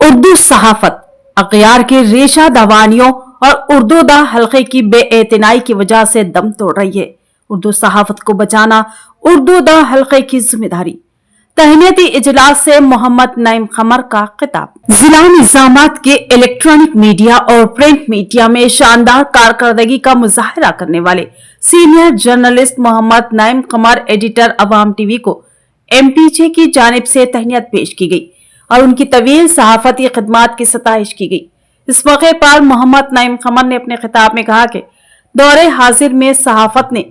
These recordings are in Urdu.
اردو صحافت اغیار کے ریشہ دوانیوں اور اردو دا حلقے کی بے اعتنائی کی وجہ سے دم توڑ رہی ہے۔ اردو صحافت کو بچانا اردو دا حلقے کی ذمہ داری۔ تہنیتی اجلاس سے محمد نعیم قمر کا خطاب۔ ضلع نظامات کے الیکٹرانک میڈیا اور پرنٹ میڈیا میں شاندار کارکردگی کا مظاہرہ کرنے والے سینئر جرنلسٹ محمد نعیم قمر ایڈیٹر عوام ٹی وی کو MTJ کی جانب سے تہنیت پیش کی گئی اور ان کی طویل صحافتی خدمات کی ستائش کی گئی۔ اس موقع پر محمد نعیم قمر نے اپنے خطاب میں کہا کہ دور حاضر میں صحافت نے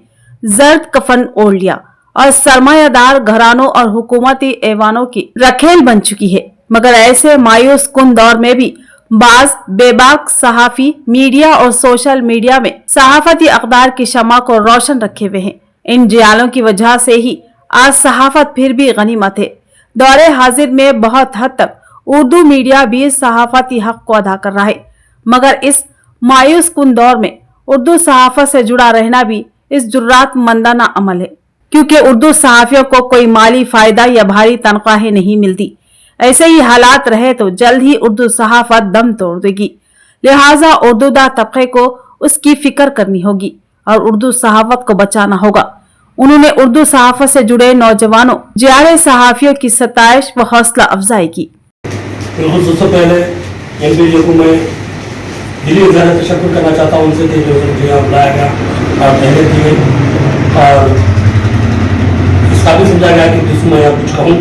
زرد کفن اوڑھ لیا اور سرمایہ دار گھرانوں اور حکومتی ایوانوں کی رکھیل بن چکی ہے، مگر ایسے مایوس کن دور میں بھی بعض بے باک صحافی میڈیا اور سوشل میڈیا میں صحافتی اقدار کی شمع کو روشن رکھے ہوئے ہیں۔ ان جیالوں کی وجہ سے ہی آج صحافت پھر بھی غنیمت ہے۔ دور حاضر میں بہت حد تک اردو میڈیا بھی صحافتی حق کو ادا کر رہا ہے، مگر اس مایوس کن دور میں اردو صحافت سے جڑا رہنا بھی اس جرات مندانہ عمل ہے، کیونکہ اردو صحافیوں کو کوئی مالی فائدہ یا بھاری تنخواہیں نہیں ملتی۔ ایسے ہی حالات رہے تو جلد ہی اردو صحافت دم توڑ دے گی، لہٰذا اردو دا طبقے کو اس کی فکر کرنی ہوگی اور اردو صحافت کو بچانا ہوگا۔ انہوں نے اردو صحافت سے جڑے نوجوانوں جیالے صحافیوں کی ستائش و حوصلہ افزائی کی۔ سب سے پہلے MTJ کو میں دلی سے تشکر کرنا چاہتا ہوں ان سے کہ جو مجھے بلایا گیا اور تہنیت دی گئی اور اس قابل سمجھا گیا کہ جس میں کچھ کہوں۔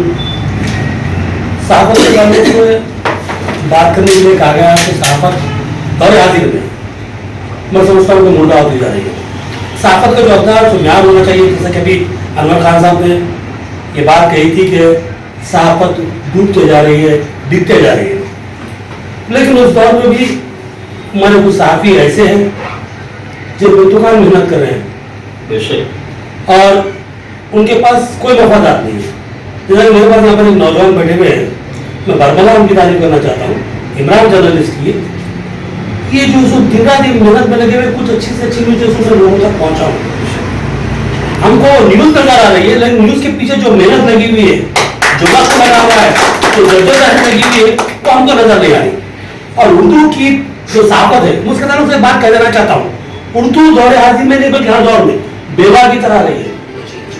صحافت کے بارے میں بات کرنے کے لیے کہا گیا کہ صحافت دور حاضر میں سمجھتا ہوں کہ مردہ ہوتی جا رہی ہے۔ صحافت کا جو اقدار تو معیار ہونا چاہیے، جیسا کہ ابھی انور خان صاحب نے یہ بات کہی تھی کہ صحافت ڈوبتے جا رہی ہے، ڈگتے جا رہی ہے، لیکن اس دور میں بھی ہمارے کچھ صحافی ایسے ہیں جو بے محنت کر رہے ہیں اور ان کے پاس کوئی مفادات نہیں ہے۔ جیسا کہ میرے پاس یہاں پر ایک نوجوان بیٹھے ہوئے ہیں، میں برملا ان کی تعریف کرنا چاہتا ہوں، عمران جرنلسٹ کی، یہ جو دن رات محنت میں لگے ہوئے کچھ اچھی سے اچھی نیوز سے لوگوں تک پہنچاؤں۔ ہم کو نیوز نظر آ رہی ہے، لیکن نیوز کے پیچھے جو محنت لگی ہوئی ہے، جو وقت لگا ہوا ہے، جو جدوجہد لگی ہوئی ہے، وہ ہم کو نظر نہیں آ رہی۔ اور اردو کی جو صحافت ہے، میں اس کے تعلق سے بات کہہ دینا چاہتا ہوں، اردو دور حاضر میں نہیں بلکہ ہر دور میں بیوہ کی طرح رہی ہے،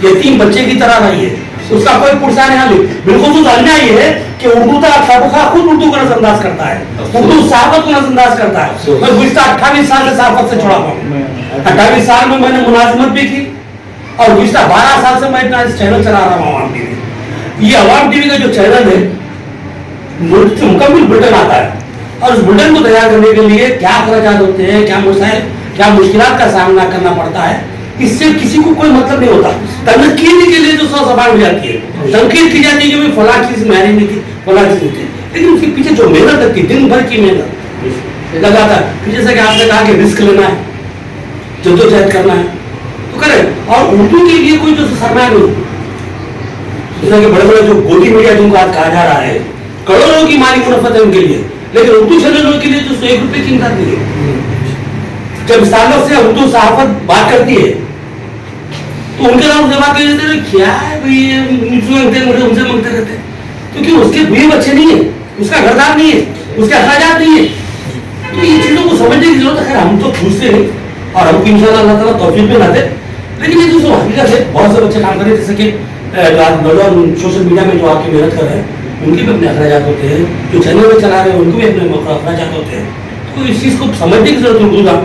یتیم بچے کی طرح رہی ہے، اس کا کوئی پرسان نہیں۔ بالخصوص المیہ یہ ہے کہ اردو کا طبقہ خود اردو کو نظر انداز کرتا ہے، اردو صحافت کو نظر انداز کرتا ہے۔ میں گزشتہ 28 سال سے صحافت سے جڑا ہوں، 28 سال میں نے ملازمت بھی کی اور گزشتہ 12 سال سے میں اپنا چینل چلا رہا ہوں عوام ٹی وی۔ یہ عوام ٹی وی کا جو چینل ہے ملک سے مکمل بلٹن آتا ہے اور اس بلٹن کو تیار کرنے کے لیے کیا اخراجات ہوتے ہیں، کیا مسائل، کیا مشکلات کا سامنا کرنا پڑتا ہے، اس سے کسی کو کوئی مطلب نہیں ہوتا۔ تنقید کے لیے جو 100 زبان ہو جاتی ہے، تنقید کی جاتی ہے کہ فلاں چیز معیاری نہیں تھی، فلاں چیز نہیں تھی، لیکن اس کے پیچھے جو محنت لگتی ہے، دن بھر کی محنت لگاتا ہے، جیسا کہ آپ نے کہا کہ رسک لینا ہے، جدوجہد کرنا ہے تو کریں۔ اور اردو کے لیے کوئی جو سرمایہ نہیں، جیسا کہ بڑے بڑے جو گودی میڈیا جن کو آج کہا جا رہا ہے، کروڑوں کی مالی منافت ہے ان کے لیے، لیکن اردو چینلوں کے لیے جو 1 روپے کی امداد نہیں ہے۔ جب اس تعلق سے اردو صحافت بات کرتی ہے تو ان کے نام سے بات کر دیتے ہیں کیا ہے بھائی ان سے مانگتے رہتے ہیں، کیونکہ اس کے بیوی بچے نہیں ہیں، اس کا گھردار نہیں ہے، اس کے اخراجات نہیں ہے، تو یہ چیزوں کو سمجھنے کی ضرورت ہے۔ خیر ہم تو پوچھتے نہیں اور ہم کو انشاءاللہ اللہ تعالیٰ توفیق بھی نہ دے، لیکن یہ جو حقیقت ہے بہت سے بچے کام کر رہے ہیں، جیسے کہ نوجوان سوشل میڈیا میں جو آ کے محنت کر رہے ہیں ان کے بھی اپنے اخراجات ہوتے ہیں، جو چینل میں چلا رہے ہیں ان کو بھی اپنے اخراجات ہوتے ہیں، تو اس چیز کو سمجھنے کی ضرورت ہے۔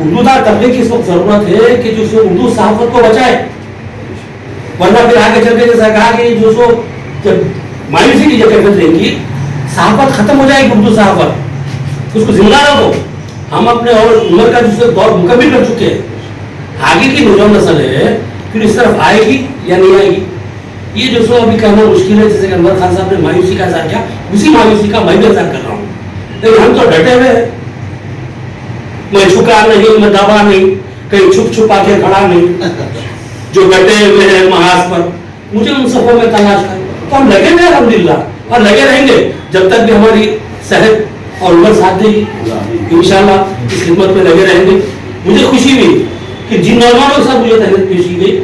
اردو دار طبقے کی اس وقت ضرورت ہے کہ جو اردو صحافت کو بچائے، ورنہ پھر آگے چل کے جیسا کہا کہ جو جب مایوسی کی جگہ رہیں گی، صحافت ختم ہو جائے گی، اردو صحافت اس کو زندہ رکھو۔ ہم اپنے اور عمر کا جو دور مکمل کر چکے ہیں، آگے کی نوجوان نسل ہے پھر اس طرف آئے گی یا نہیں آئے گی، یہ جو ابھی کہنا مشکل ہے۔ جیسے کہ انور خان صاحب نے مایوسی کا اظہار کیا، اسی مایوسی کا میں بھی اظہار کر رہا ہوں، لیکن ہم تو ڈٹے ہوئے ہیں، میں چھکا نہیں، میں دبا نہیں، کہیں چھپ چھپا کے کھڑا نہیں، جو ڈٹے ہوئے ہیں محاذ پر مجھے ان صفوں میں تلاش کر، تو ہم لگے ہوئے الحمدللہ اور لگے رہیں گے جب تک بھی ہماری صحت اور عمر ساتھ دے گی، انشاءاللہ اس خدمت میں لگے رہیں گے۔ مجھے خوشی ہوئی کہ جن نوجوانوں کے ساتھ مجھے تہنیت پیش کی گئی